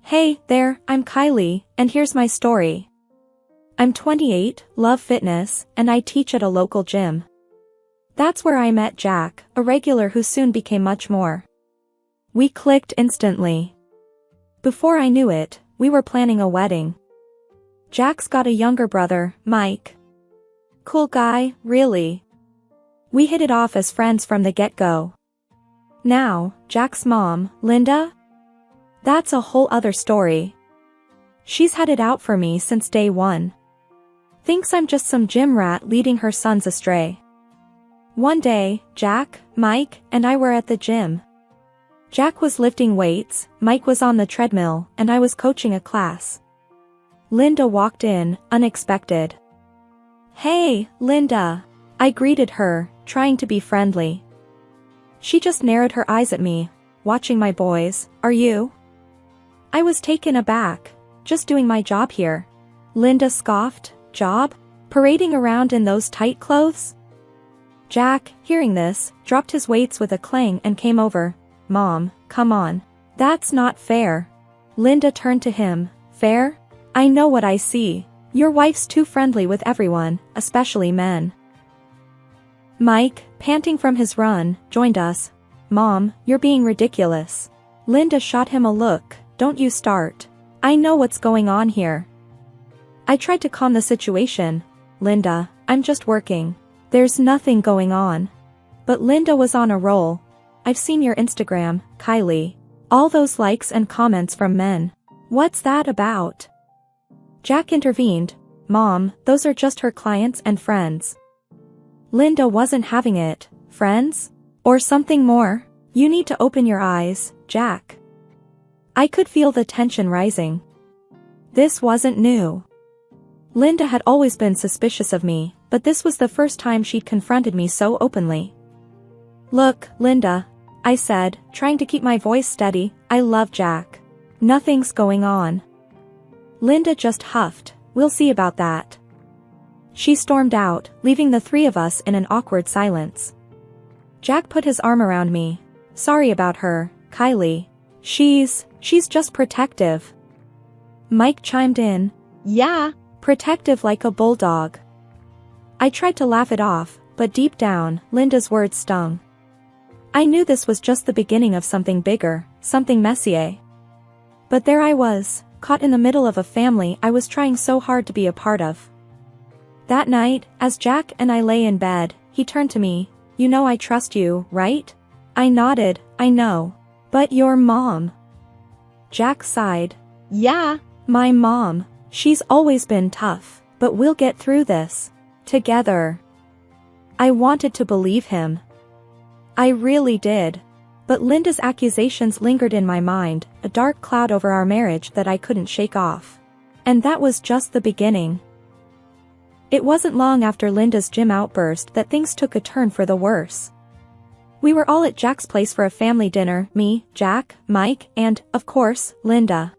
Hey there, I'm Kylie, and here's my story. I'm 28, love fitness, and I teach at a local gym. That's where I met Jack, a regular who soon became much more. We clicked instantly. Before I knew it, we were planning a wedding. Jack's got a younger brother, Mike. Cool guy, really. We hit it off as friends from the get-go. Now, Jack's mom, Linda? That's a whole other story. She's had it out for me since day one. Thinks I'm just some gym rat leading her sons astray. One day, Jack, Mike, and I were at the gym. Jack was lifting weights, Mike was on the treadmill, and I was coaching a class. Linda walked in, unexpected. Hey, Linda. I greeted her, trying to be friendly. She just narrowed her eyes at me, watching my boys. Are you? I was taken aback. Just doing my job here. Linda scoffed. Job? Parading around in those tight clothes? Jack, hearing this, dropped his weights with a clang and came over. Mom, come on. That's not fair. Linda turned to him. Fair? I know what I see. Your wife's too friendly with everyone, especially men. Mike, panting from his run, joined us. Mom, you're being ridiculous. Linda shot him a look. Don't you start. I know what's going on here. I tried to calm the situation. Linda, I'm just working. There's nothing going on. But Linda was on a roll. I've seen your Instagram, Kylie. All those likes and comments from men. What's that about? Jack intervened. Mom, those are just her clients and friends. Linda wasn't having it. Friends? Or something more? You need to open your eyes, Jack. I could feel the tension rising. This wasn't new. Linda had always been suspicious of me, but this was the first time she'd confronted me so openly. Look, Linda, I said, trying to keep my voice steady, I love Jack. Nothing's going on. Linda just huffed, we'll see about that. She stormed out, leaving the three of us in an awkward silence. Jack put his arm around me. Sorry about her, Kylie. She's just protective. Mike chimed in. Yeah, protective like a bulldog. I tried to laugh it off, but deep down, Linda's words stung. I knew this was just the beginning of something bigger, something messier. But there I was, caught in the middle of a family I was trying so hard to be a part of. That night, as Jack and I lay in bed, he turned to me. You know I trust you, right? I nodded. I know. But your mom. Jack sighed. Yeah, my mom. She's always been tough, but we'll get through this. Together. I wanted to believe him. I really did. But Linda's accusations lingered in my mind, a dark cloud over our marriage that I couldn't shake off. And that was just the beginning. It wasn't long after Linda's gym outburst that things took a turn for the worse. We were all at Jack's place for a family dinner, me, Jack, Mike, and, of course, Linda.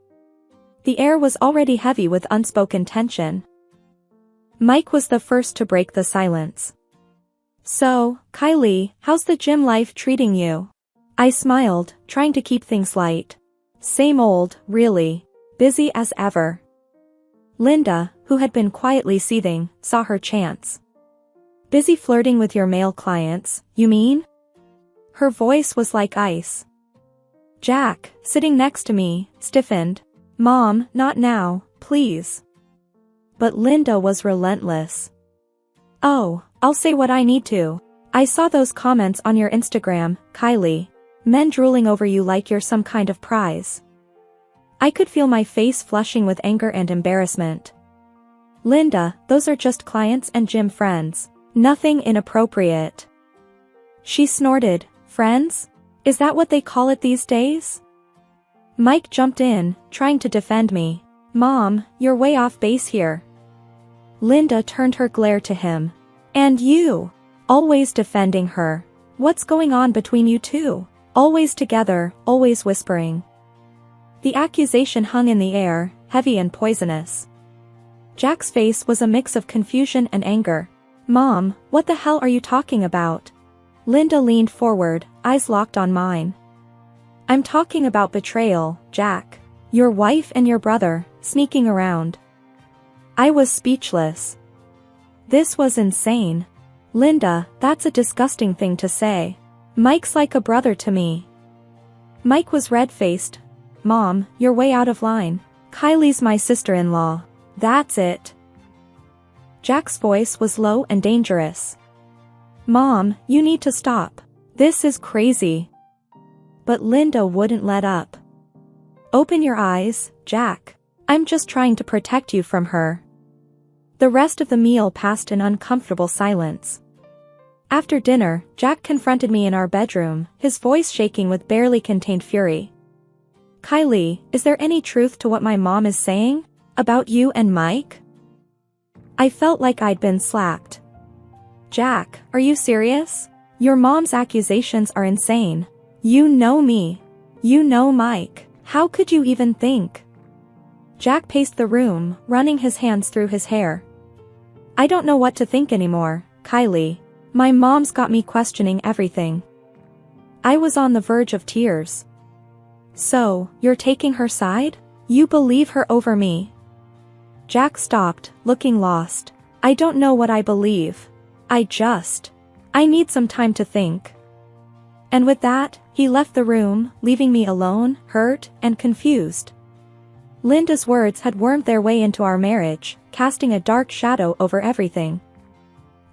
The air was already heavy with unspoken tension. Mike was the first to break the silence. So, Kylie, how's the gym life treating you? I smiled, trying to keep things light. Same old, really. Busy as ever. Linda, who had been quietly seething, saw her chance. Busy flirting with your male clients, you mean? Her voice was like ice. Jack, sitting next to me, stiffened. Mom, not now, please. But Linda was relentless. Oh, I'll say what I need to. I saw those comments on your Instagram, Kylie. Men drooling over you like you're some kind of prize. I could feel my face flushing with anger and embarrassment. Linda, those are just clients and gym friends. Nothing inappropriate. She snorted. Friends? Is that what they call it these days? Mike jumped in, trying to defend me. Mom, you're way off base here. Linda turned her glare to him. And you? Always defending her. What's going on between you two? Always together, always whispering. The accusation hung in the air, heavy and poisonous. Jack's face was a mix of confusion and anger. Mom, what the hell are you talking about? Linda leaned forward, eyes locked on mine. I'm talking about betrayal, Jack. Your wife and your brother, sneaking around. I was speechless. This was insane. Linda, that's a disgusting thing to say. Mike's like a brother to me. Mike was red-faced. Mom, you're way out of line. Kylie's my sister-in-law. That's it. Jack's voice was low and dangerous. Mom, you need to stop. This is crazy. But Linda wouldn't let up. Open your eyes, Jack. I'm just trying to protect you from her. The rest of the meal passed in uncomfortable silence. After dinner, Jack confronted me in our bedroom, his voice shaking with barely contained fury. Kylie, is there any truth to what my mom is saying? About you and Mike? I felt like I'd been slapped. Jack, are you serious? Your mom's accusations are insane. You know me. You know Mike. How could you even think? Jack paced the room, running his hands through his hair. I don't know what to think anymore, Kylie. My mom's got me questioning everything. I was on the verge of tears. So, you're taking her side? You believe her over me? Jack stopped, looking lost. I don't know what I believe. I need some time to think. And with that, he left the room, leaving me alone, hurt, and confused. Linda's words had wormed their way into our marriage, casting a dark shadow over everything.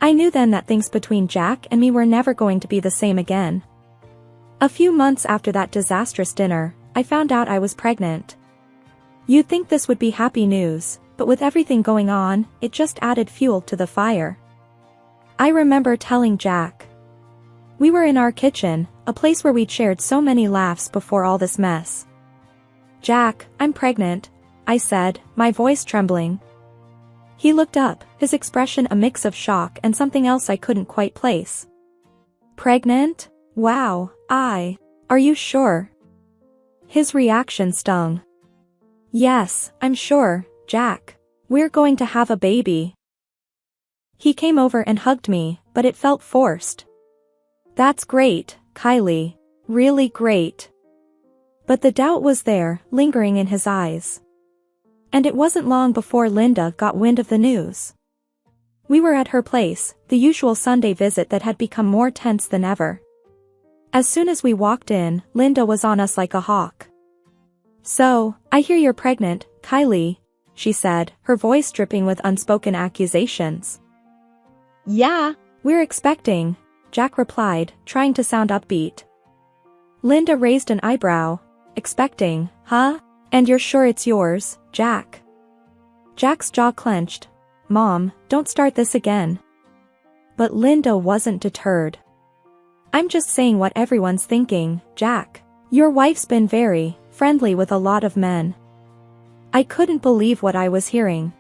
I knew then that things between Jack and me were never going to be the same again. A few months after that disastrous dinner, I found out I was pregnant. You'd think this would be happy news, but with everything going on, it just added fuel to the fire. I remember telling Jack. We were in our kitchen, a place where we'd shared so many laughs before all this mess. Jack, I'm pregnant, I said, my voice trembling. He looked up, his expression a mix of shock and something else I couldn't quite place. Pregnant? Wow, are you sure? His reaction stung. Yes, I'm sure, Jack. We're going to have a baby. He came over and hugged me, but it felt forced. That's great, Kylie. Really great. But the doubt was there, lingering in his eyes. And it wasn't long before Linda got wind of the news. We were at her place, the usual Sunday visit that had become more tense than ever. As soon as we walked in, Linda was on us like a hawk. So, I hear you're pregnant, Kylie, she said, her voice dripping with unspoken accusations. Yeah, we're expecting, Jack replied, trying to sound upbeat. Linda raised an eyebrow. Expecting, huh? And you're sure it's yours, Jack? Jack's jaw clenched. Mom, don't start this again. But Linda wasn't deterred. I'm just saying what everyone's thinking, Jack. Your wife's been very friendly with a lot of men. I couldn't believe what I was hearing.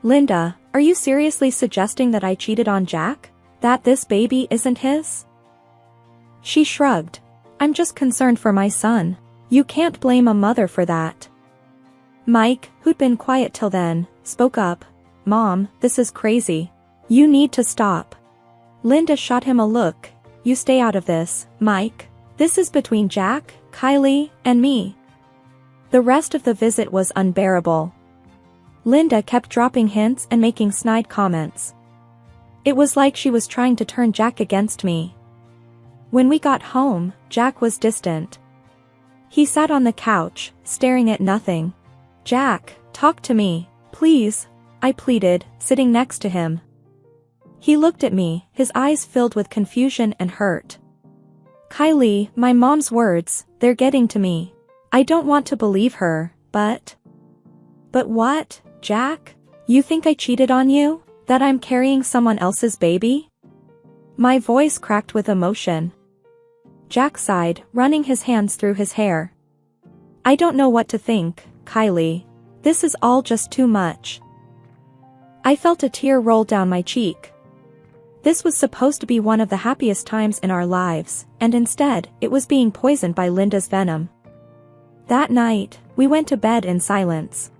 Linda, are you seriously suggesting that I cheated on Jack? That this baby isn't his? She shrugged. I'm just concerned for my son. You can't blame a mother for that. Mike, who'd been quiet till then, spoke up. Mom, this is crazy. You need to stop. Linda shot him a look. You stay out of this, Mike. This is between Jack, Kylie, and me. The rest of the visit was unbearable. Linda kept dropping hints and making snide comments. It was like she was trying to turn Jack against me. When we got home, Jack was distant. He sat on the couch, staring at nothing. Jack, talk to me, please, I pleaded, sitting next to him. He looked at me, his eyes filled with confusion and hurt. Kylie, my mom's words, they're getting to me. I don't want to believe her, but... But what, Jack? You think I cheated on you? That I'm carrying someone else's baby? My voice cracked with emotion. Jack sighed, running his hands through his hair. I don't know what to think, Kylie. This is all just too much. I felt a tear roll down my cheek. This was supposed to be one of the happiest times in our lives, and instead, it was being poisoned by Linda's venom. That night, we went to bed in silence.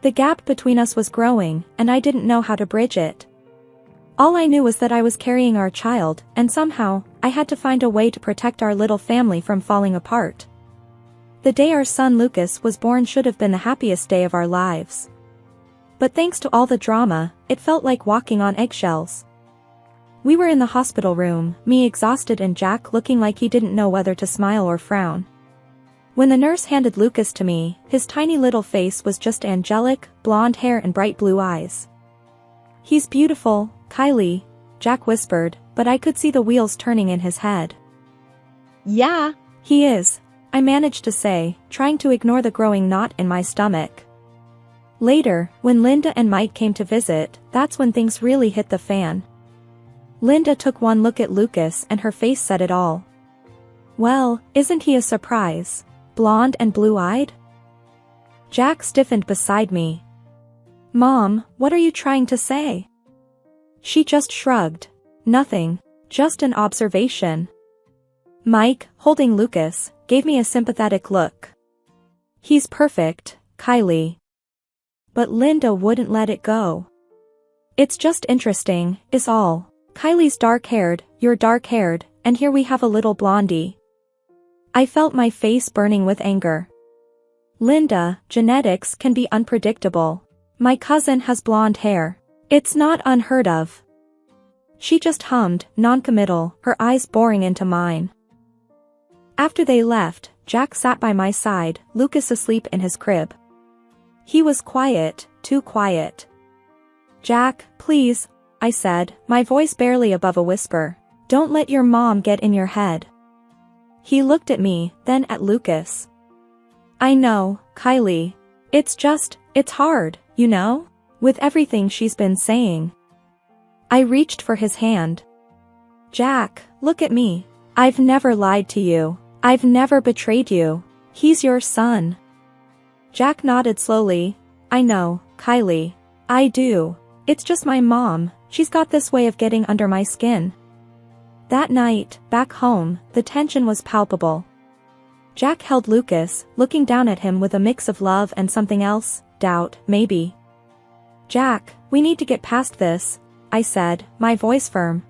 The gap between us was growing, and I didn't know how to bridge it. All I knew was that I was carrying our child, and somehow, I had to find a way to protect our little family from falling apart. The day our son Lucas was born should have been the happiest day of our lives. But thanks to all the drama, it felt like walking on eggshells. We were in the hospital room, me exhausted and Jack looking like he didn't know whether to smile or frown. When the nurse handed Lucas to me, his tiny little face was just angelic, blonde hair and bright blue eyes. "He's beautiful, Kylie," Jack whispered, but I could see the wheels turning in his head. "Yeah, he is," I managed to say, trying to ignore the growing knot in my stomach. Later, when Linda and Mike came to visit, that's when things really hit the fan. Linda took one look at Lucas and her face said it all. "Well, isn't he a surprise? Blonde and blue-eyed?" Jack stiffened beside me. "Mom, what are you trying to say?" She just shrugged. "Nothing. Just an observation." Mike, holding Lucas, gave me a sympathetic look. "He's perfect, Kylie." But Linda wouldn't let it go. "It's just interesting, is all. Kylie's dark-haired, you're dark-haired, and here we have a little blondie." I felt my face burning with anger. "Linda, genetics can be unpredictable. My cousin has blonde hair. It's not unheard of." She just hummed, non-committal, her eyes boring into mine. After they left, Jack sat by my side, Lucas asleep in his crib. He was quiet, too quiet. "Jack, please," I said, my voice barely above a whisper. "Don't let your mom get in your head." He looked at me, then at Lucas. "I know, Kylie. It's hard, you know? With everything she's been saying." I reached for his hand. "Jack, look at me. I've never lied to you. I've never betrayed you. He's your son." Jack nodded slowly. "I know, Kylie. I do. It's just my mom, she's got this way of getting under my skin." That night, back home, the tension was palpable. Jack held Lucas, looking down at him with a mix of love and something else, doubt, maybe. "Jack, we need to get past this," I said, my voice firm.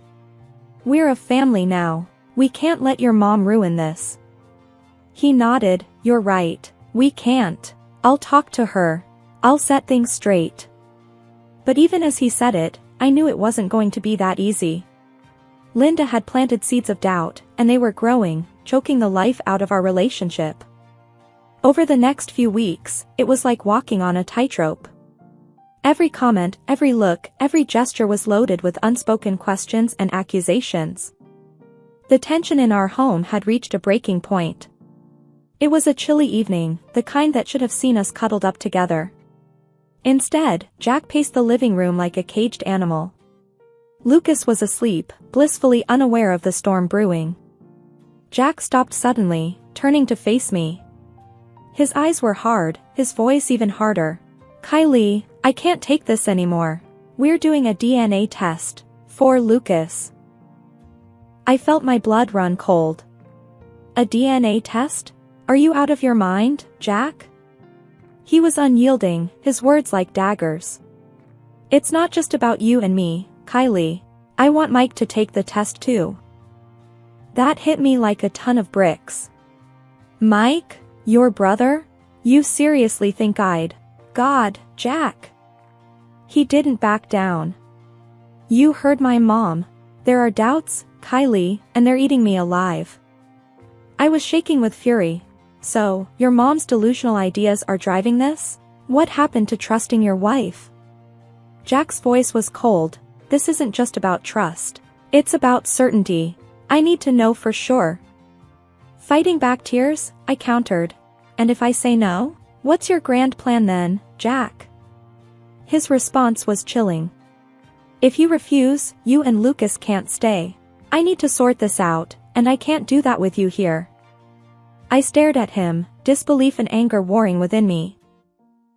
"We're a family now. We can't let your mom ruin this." He nodded. "You're right. We can't. I'll talk to her. I'll set things straight." But even as he said it, I knew it wasn't going to be that easy. Linda had planted seeds of doubt, and they were growing, choking the life out of our relationship. Over the next few weeks, it was like walking on a tightrope. Every comment, every look, every gesture was loaded with unspoken questions and accusations. The tension in our home had reached a breaking point. It was a chilly evening, the kind that should have seen us cuddled up together. Instead, Jack paced the living room like a caged animal. Lucas was asleep, blissfully unaware of the storm brewing. Jack stopped suddenly, turning to face me. His eyes were hard, his voice even harder. "Kylie, I can't take this anymore. We're doing a DNA test. For Lucas." I felt my blood run cold. "A DNA test? Are you out of your mind, Jack?" He was unyielding, his words like daggers. "It's not just about you and me, Kylie. I want Mike to take the test too." That hit me like a ton of bricks. "Mike? Your brother? You seriously think I'd..." "God, Jack." He didn't back down. "You heard my mom. There are doubts, Kylie, and they're eating me alive." I was shaking with fury. "So, your mom's delusional ideas are driving this? What happened to trusting your wife?" Jack's voice was cold. "This isn't just about trust. It's about certainty. I need to know for sure." Fighting back tears, I countered. "And if I say no? What's your grand plan then, Jack?" His response was chilling. "If you refuse, you and Lucas can't stay. I need to sort this out, and I can't do that with you here." I stared at him, disbelief and anger warring within me.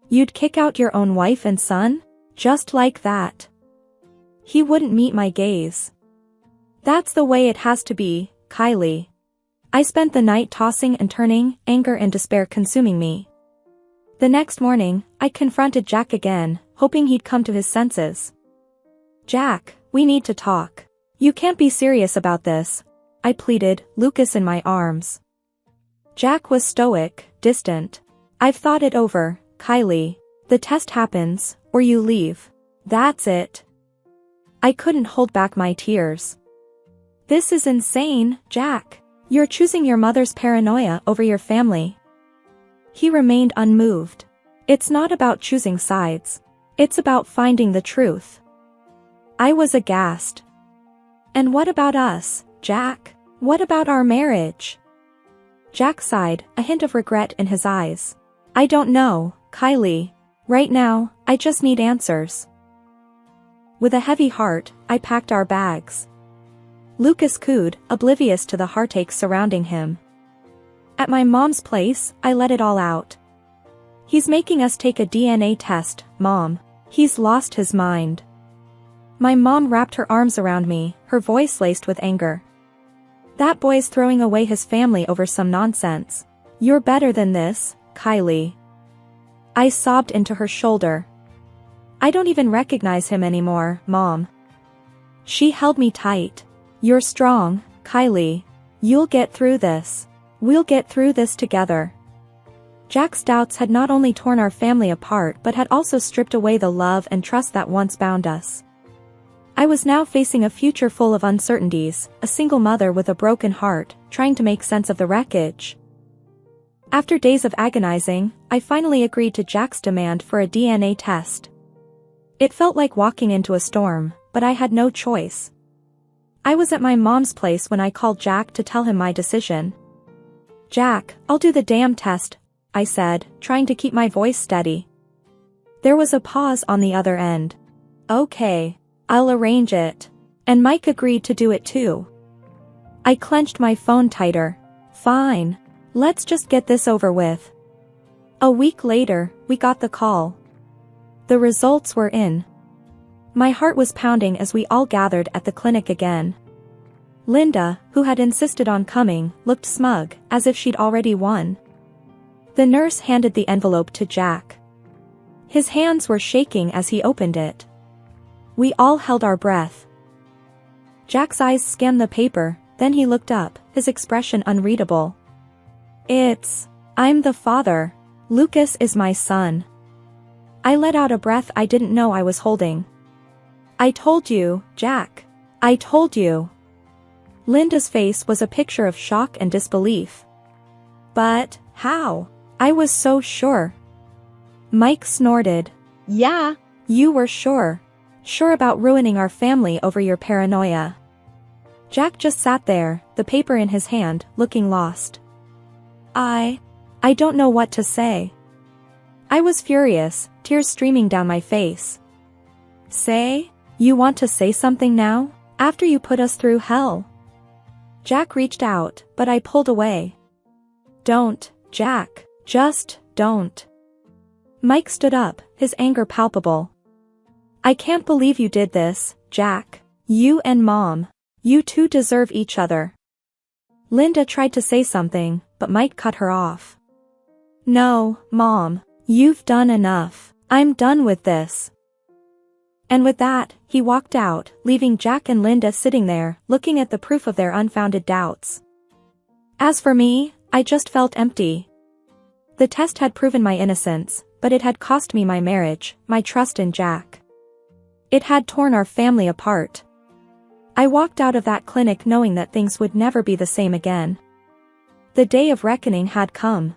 "You'd kick out your own wife and son? Just like that?" He wouldn't meet my gaze. "That's the way it has to be, Kylie." I spent the night tossing and turning, anger and despair consuming me. The next morning, I confronted Jack again, hoping he'd come to his senses. "Jack, we need to talk. You can't be serious about this," I pleaded, Lucas in my arms. Jack was stoic, distant. I've thought it over, Kylie. The test happens, or you leave. That's it. I couldn't hold back my tears. This is insane, Jack. You're choosing your mother's paranoia over your family. He remained unmoved. It's not about choosing sides. It's about finding the truth. I was aghast. And what about us, Jack? What about our marriage? Jack sighed, a hint of regret in his eyes. I don't know, Kylie. Right now, I just need answers. With a heavy heart, I packed our bags. Lucas cooed, oblivious to the heartache surrounding him. At my mom's place, I let it all out. He's making us take a DNA test, Mom. He's lost his mind. My mom wrapped her arms around me, her voice laced with anger. That boy's throwing away his family over some nonsense. You're better than this, Kylie. I sobbed into her shoulder. I don't even recognize him anymore, Mom. She held me tight. You're strong, Kylie. You'll get through this. We'll get through this together. Jack's doubts had not only torn our family apart but had also stripped away the love and trust that once bound us. I was now facing a future full of uncertainties, a single mother with a broken heart, trying to make sense of the wreckage. After days of agonizing, I finally agreed to Jack's demand for a DNA test. It felt like walking into a storm, but I had no choice. I was at my mom's place when I called Jack to tell him my decision. Jack, I'll do the damn test, I said, trying to keep my voice steady. There was a pause on the other end. Okay, I'll arrange it. And Mike agreed to do it too. I clenched my phone tighter. Fine. Let's just get this over with. A week later, we got the call. The results were in. My heart was pounding as we all gathered at the clinic again. Linda, who had insisted on coming, looked smug, as if she'd already won. The nurse handed the envelope to Jack. His hands were shaking as he opened it. We all held our breath. Jack's eyes scanned the paper, then he looked up, his expression unreadable. I'm the father. Lucas is my son. I let out a breath I didn't know I was holding. I told you, Jack. I told you. Linda's face was a picture of shock and disbelief. But, how? I was so sure. Mike snorted. Yeah, you were sure. Sure about ruining our family over your paranoia. Jack just sat there, the paper in his hand, looking lost. I don't know what to say. I was furious, tears streaming down my face. Say? You want to say something now? After you put us through hell? Jack reached out, but I pulled away. Don't, Jack. Just, don't. Mike stood up, his anger palpable. I can't believe you did this, Jack. You and Mom. You two deserve each other. Linda tried to say something, but Mike cut her off. No, Mom. You've done enough. I'm done with this. And with that, he walked out, leaving Jack and Linda sitting there, looking at the proof of their unfounded doubts. As for me, I just felt empty. The test had proven my innocence, but it had cost me my marriage, my trust in Jack. It had torn our family apart. I walked out of that clinic knowing that things would never be the same again. The day of reckoning had come.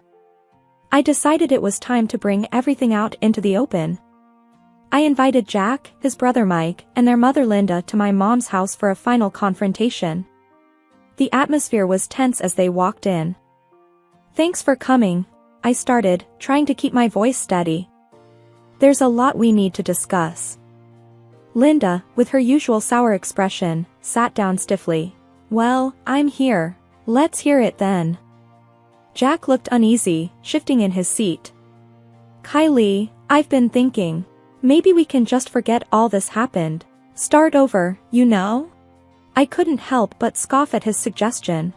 I decided it was time to bring everything out into the open. I invited Jack, his brother Mike, and their mother Linda to my mom's house for a final confrontation. The atmosphere was tense as they walked in. Thanks for coming, I started, trying to keep my voice steady. There's a lot we need to discuss. Linda, with her usual sour expression, sat down stiffly. Well, I'm here. Let's hear it then. Jack looked uneasy, shifting in his seat. Kylie, I've been thinking. Maybe we can just forget all this happened. Start over, you know? I couldn't help but scoff at his suggestion.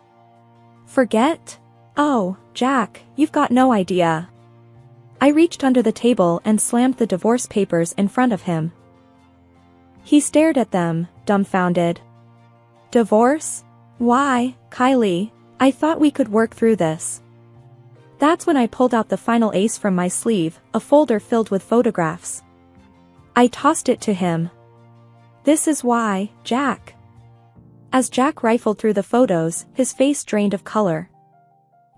Forget? Oh, Jack, you've got no idea. I reached under the table and slammed the divorce papers in front of him. He stared at them, dumbfounded. Divorce? Why, Kylie? I thought we could work through this. That's when I pulled out the final ace from my sleeve, a folder filled with photographs. I tossed it to him. "This is why, Jack." As Jack rifled through the photos, his face drained of color.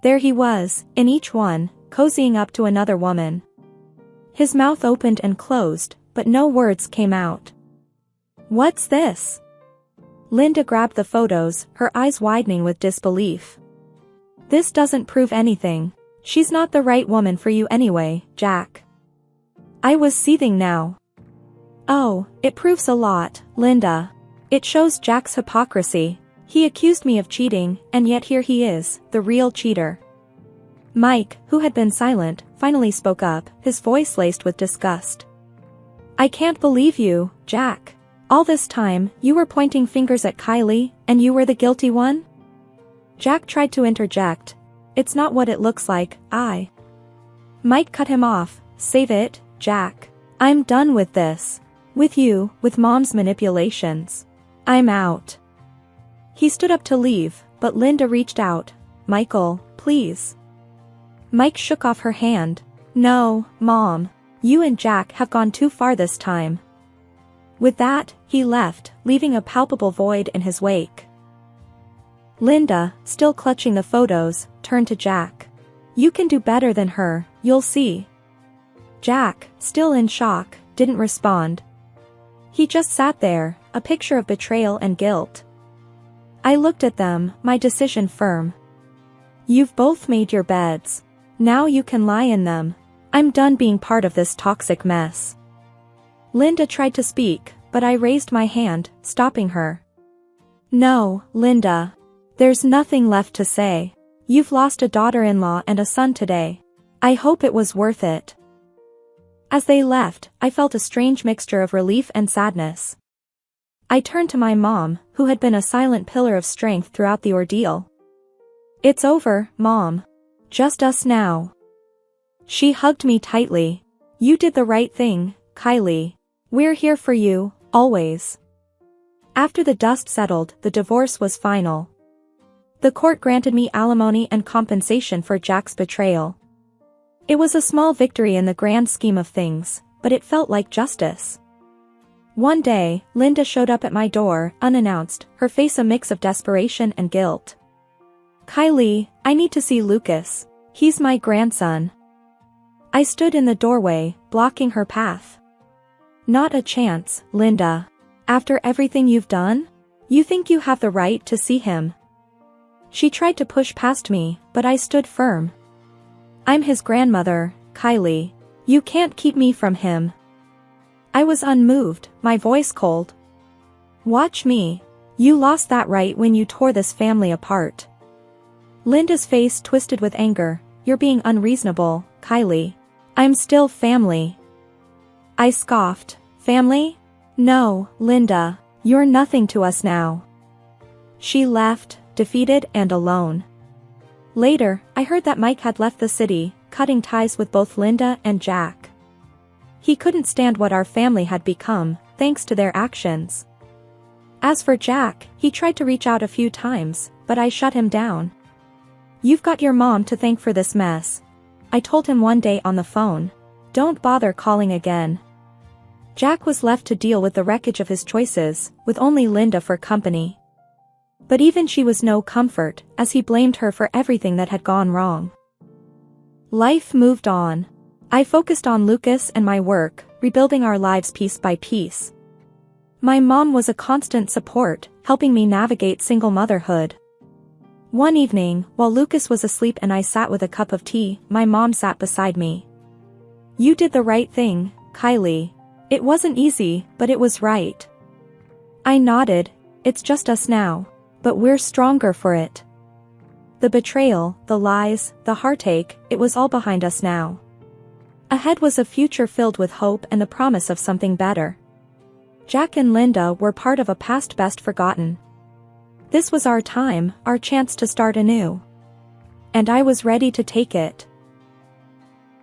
There he was, in each one, cozying up to another woman. His mouth opened and closed, but no words came out. "What's this?" Linda grabbed the photos, her eyes widening with disbelief. "This doesn't prove anything. She's not the right woman for you anyway, Jack." I was seething now. "Oh, it proves a lot, Linda. It shows Jack's hypocrisy. He accused me of cheating, and yet here he is, the real cheater." Mike, who had been silent, finally spoke up, his voice laced with disgust. "I can't believe you, Jack. All this time, you were pointing fingers at Kylie, and you were the guilty one?" Jack tried to interject. "It's not what it looks like, Mike cut him off. "Save it, Jack. I'm done with this. With you, with Mom's manipulations. I'm out." He stood up to leave, but Linda reached out. "Michael, please." Mike shook off her hand. "No, Mom. You and Jack have gone too far this time." With that, he left, leaving a palpable void in his wake. Linda, still clutching the photos, turned to Jack. "You can do better than her, you'll see." Jack, still in shock, didn't respond. He just sat there, a picture of betrayal and guilt. I looked at them, my decision firm. "You've both made your beds. Now you can lie in them. I'm done being part of this toxic mess." Linda tried to speak, but I raised my hand, stopping her. "No, Linda. There's nothing left to say. You've lost a daughter-in-law and a son today. I hope it was worth it." As they left, I felt a strange mixture of relief and sadness. I turned to my mom, who had been a silent pillar of strength throughout the ordeal. "It's over, Mom. Just us now." She hugged me tightly. "You did the right thing, Kylie. We're here for you, always." After the dust settled, the divorce was final. The court granted me alimony and compensation for Jack's betrayal. It was a small victory in the grand scheme of things, but it felt like justice. One day, Linda showed up at my door, unannounced, her face a mix of desperation and guilt. "Kylie, I need to see Lucas. He's my grandson." I stood in the doorway, blocking her path. "Not a chance, Linda. After everything you've done? You think you have the right to see him?" She tried to push past me, but I stood firm. "I'm his grandmother, Kylie. You can't keep me from him." I was unmoved, my voice cold. "Watch me. You lost that right when you tore this family apart." Linda's face twisted with anger. "You're being unreasonable, Kylie. I'm still family." I scoffed. "Family? No, Linda, you're nothing to us now." She left, defeated and alone. Later, I heard that Mike had left the city, cutting ties with both Linda and Jack. He couldn't stand what our family had become, thanks to their actions. As for Jack, he tried to reach out a few times, but I shut him down. "You've got your mom to thank for this mess," I told him one day on the phone. "Don't bother calling again." Jack was left to deal with the wreckage of his choices, with only Linda for company. But even she was no comfort, as he blamed her for everything that had gone wrong. Life moved on. I focused on Lucas and my work, rebuilding our lives piece by piece. My mom was a constant support, helping me navigate single motherhood. One evening, while Lucas was asleep and I sat with a cup of tea, my mom sat beside me. "You did the right thing, Kylie. It wasn't easy, but it was right." I nodded. "It's just us now. But we're stronger for it." The betrayal, the lies, the heartache, it was all behind us now. Ahead was a future filled with hope and the promise of something better. Jack and Linda were part of a past best forgotten. This was our time, our chance to start anew. And I was ready to take it.